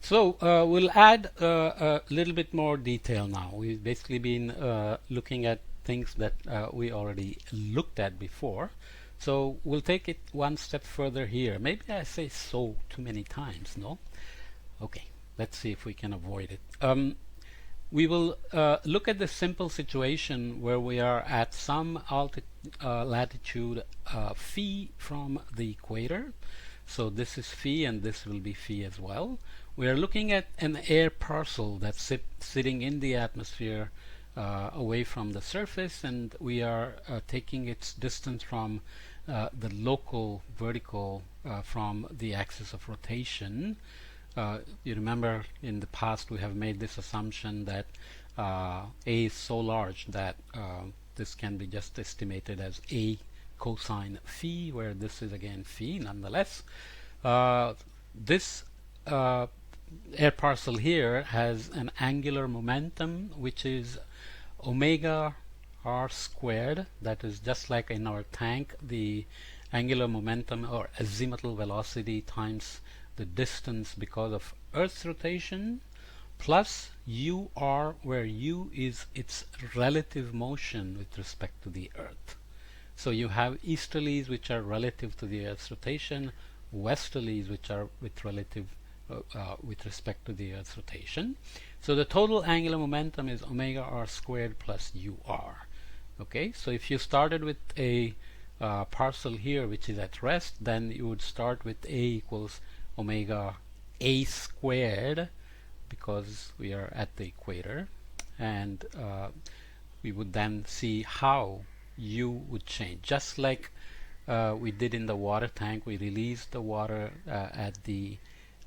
So we'll add a little bit more detail now. We've basically been looking at things that we already looked at before. So we'll take it one step further here. Maybe I say so too many times, no? Okay, let's see if we can avoid it. We will look at the simple situation where we are at some latitude phi from the equator. So this is phi and this will be phi as well. We are looking at an air parcel that's sitting in the atmosphere away from the surface, and we are taking its distance from the local vertical from the axis of rotation. You remember in the past we have made this assumption that A is so large that this can be just estimated as A cosine phi, where this is again phi nonetheless. This air parcel here has an angular momentum which is omega r squared. That is just like in our tank, the angular momentum or azimuthal velocity times the distance because of Earth's rotation plus ur, where u is its relative motion with respect to the Earth. So you have easterlies which are relative to the Earth's rotation, westerlies which are with respect to the Earth's rotation. So the total angular momentum is omega r squared plus ur. Okay, so if you started with a parcel here which is at rest, then you would start with A equals omega a squared, because we are at the equator, and we would then see how u would change. Just like we did in the water tank, we released the water at the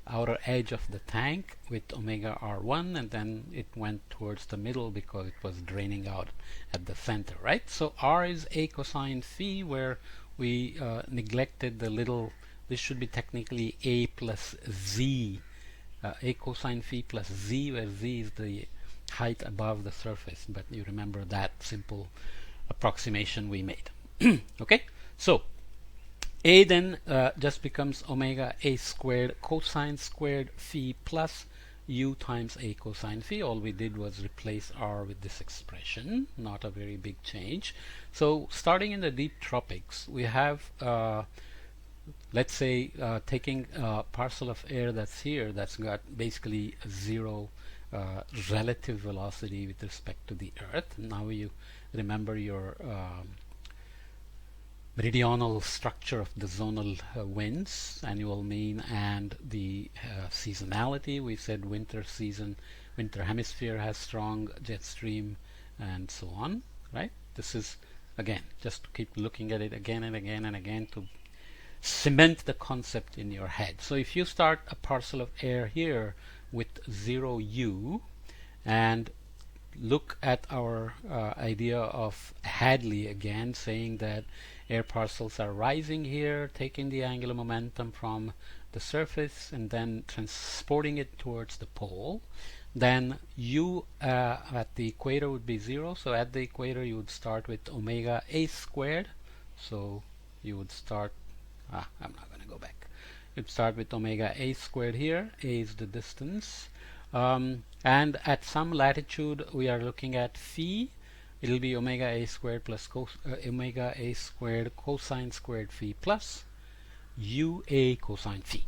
outer edge of the tank with omega r1, and then it went towards the middle because it was draining out at the center, right? So r is a cosine phi, where we neglected the little. This should be technically a plus z, a cosine phi plus z, where z is the height above the surface, but you remember that simple approximation we made. Okay, so a then just becomes omega a squared cosine squared phi plus u times a cosine phi. All we did was replace r with this expression, not a very big change. So starting in the deep tropics, we have let's say taking a parcel of air that's here, that's got basically zero relative velocity with respect to the Earth. Now you remember your meridional structure of the zonal winds, annual mean, and the seasonality. We said winter hemisphere has strong jet stream and so on, right? This is, again, just to keep looking at it again and again and again to cement the concept in your head. So if you start a parcel of air here with 0 u and look at our idea of Hadley again, saying that air parcels are rising here, taking the angular momentum from the surface and then transporting it towards the pole, then u at the equator would be 0. So at the equator you would start with omega a squared. So you would start I'm not going to go back. You'd start with omega a squared here. A is the distance. And at some latitude, we are looking at phi. It'll be omega a squared plus omega a squared cosine squared phi plus ua cosine phi.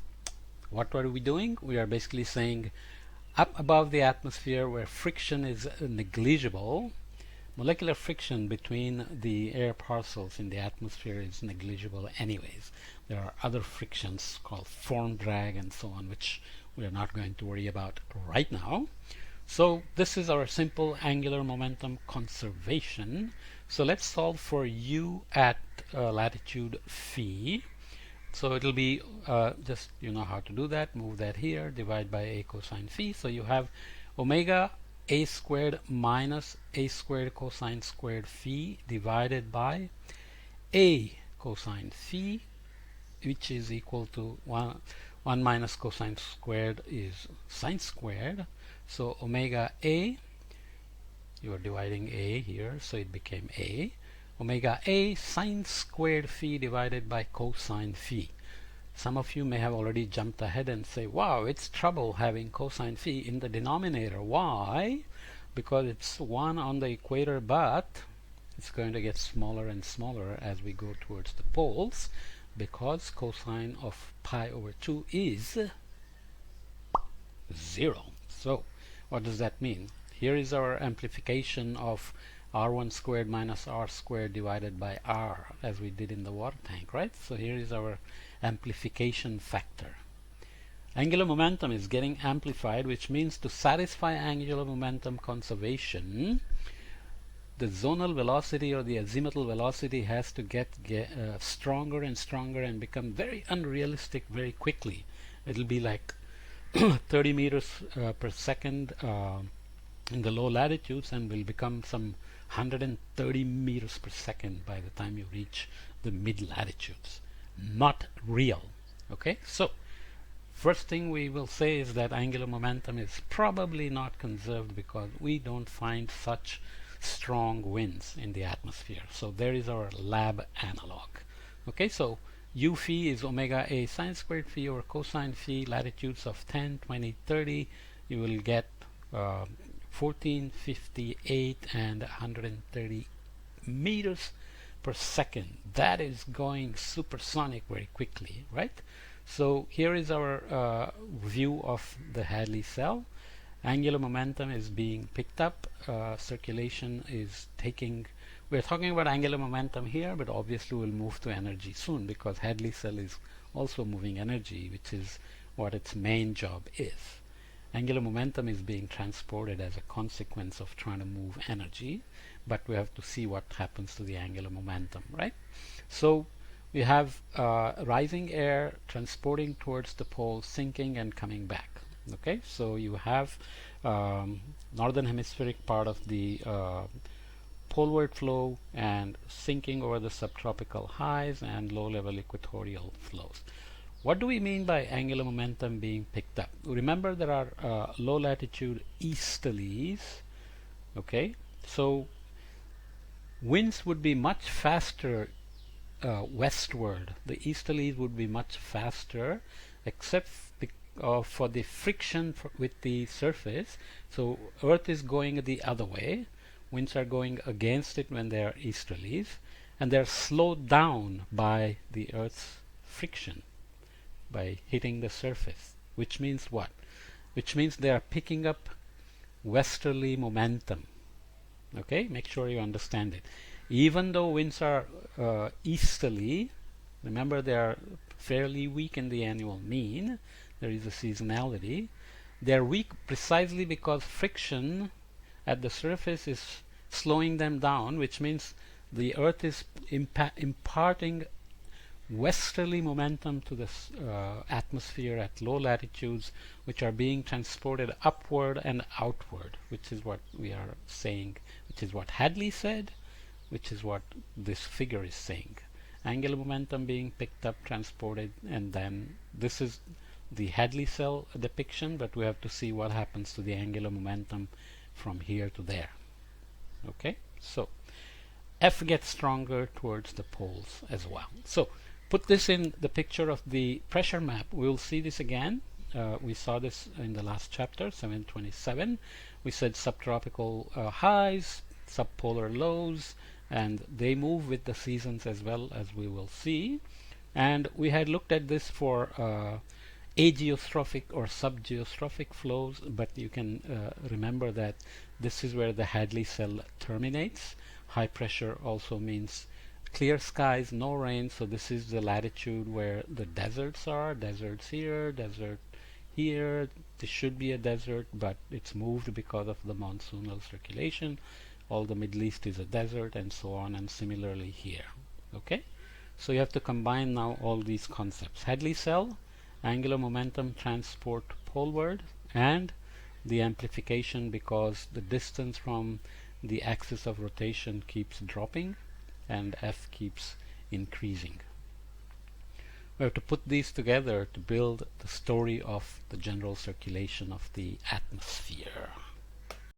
What are we doing? We are basically saying up above the atmosphere where friction is negligible, molecular friction between the air parcels in the atmosphere is negligible anyways. There are other frictions called form drag and so on, which we are not going to worry about right now. So this is our simple angular momentum conservation. So let's solve for u at latitude phi. So it'll be just, you know how to do that, move that here, divide by a cosine phi. So you have omega a squared minus a squared cosine squared phi divided by a cosine phi, which is equal to 1 minus cosine squared is sine squared. So omega a, you are dividing a here, so it became a. Omega a sine squared phi divided by cosine phi. Some of you may have already jumped ahead and say, wow, it's trouble having cosine phi in the denominator. Why? Because it's 1 on the equator, but it's going to get smaller and smaller as we go towards the poles, because cosine of pi over 2 is 0. So what does that mean? Here is our amplification of r1 squared minus r squared divided by r, as we did in the water tank, right? So here is our amplification factor. Angular momentum is getting amplified, which means to satisfy angular momentum conservation, the zonal velocity or the azimuthal velocity has to get stronger and stronger and become very unrealistic very quickly. It'll be like 30 meters per second in the low latitudes, and will become some 130 meters per second by the time you reach the mid latitudes. Not real. Okay, so first thing we will say is that angular momentum is probably not conserved because we don't find such strong winds in the atmosphere. So there is our lab analog. Okay, so u phi is omega a sine squared phi over cosine phi, latitudes of 10, 20, 30. You will get 14, 58 and 130 meters per second. That is going supersonic very quickly, right? So here is our view of the Hadley cell. Angular momentum is being picked up. Circulation is taking. We're talking about angular momentum here, but obviously we'll move to energy soon, because Hadley cell is also moving energy, which is what its main job is. Angular momentum is being transported as a consequence of trying to move energy, but we have to see what happens to the angular momentum, right? So we have rising air transporting towards the pole, sinking and coming back. Okay, so you have northern hemispheric part of the poleward flow and sinking over the subtropical highs and low level equatorial flows. What do we mean by angular momentum being picked up? Remember, there are low latitude easterlies. Okay, so winds would be much faster westward. The easterlies would be much faster, except for the friction with the surface. So Earth is going the other way. Winds are going against it when they are easterlies, and they're slowed down by the Earth's friction, by hitting the surface. Which means what? Which means they are picking up westerly momentum. Okay, make sure you understand it. Even though winds are easterly, remember they are fairly weak in the annual mean. There is a seasonality. They are weak precisely because friction at the surface is slowing them down, which means the Earth is imparting westerly momentum to the atmosphere at low latitudes, which are being transported upward and outward, which is what we are saying, which is what Hadley said, which is what this figure is saying. Angular momentum being picked up, transported, and then this is the Hadley cell depiction, but we have to see what happens to the angular momentum from here to there. Okay, so F gets stronger towards the poles as well. So put this in the picture of the pressure map. We'll see this again. We saw this in the last chapter, 727. We said subtropical highs, subpolar lows, and they move with the seasons as well, as we will see. And we had looked at this for ageostrophic or subgeostrophic flows, but you can remember that this is where the Hadley cell terminates. High pressure also means clear skies, no rain, so this is the latitude where the deserts are. Deserts here, desert here. This should be a desert, but it's moved because of the monsoonal circulation. All the Middle East is a desert, and so on, and similarly here. Okay, so you have to combine now all these concepts. Hadley cell, angular momentum transport poleward, and the amplification because the distance from the axis of rotation keeps dropping and F keeps increasing. We have to put these together to build the story of the general circulation of the atmosphere.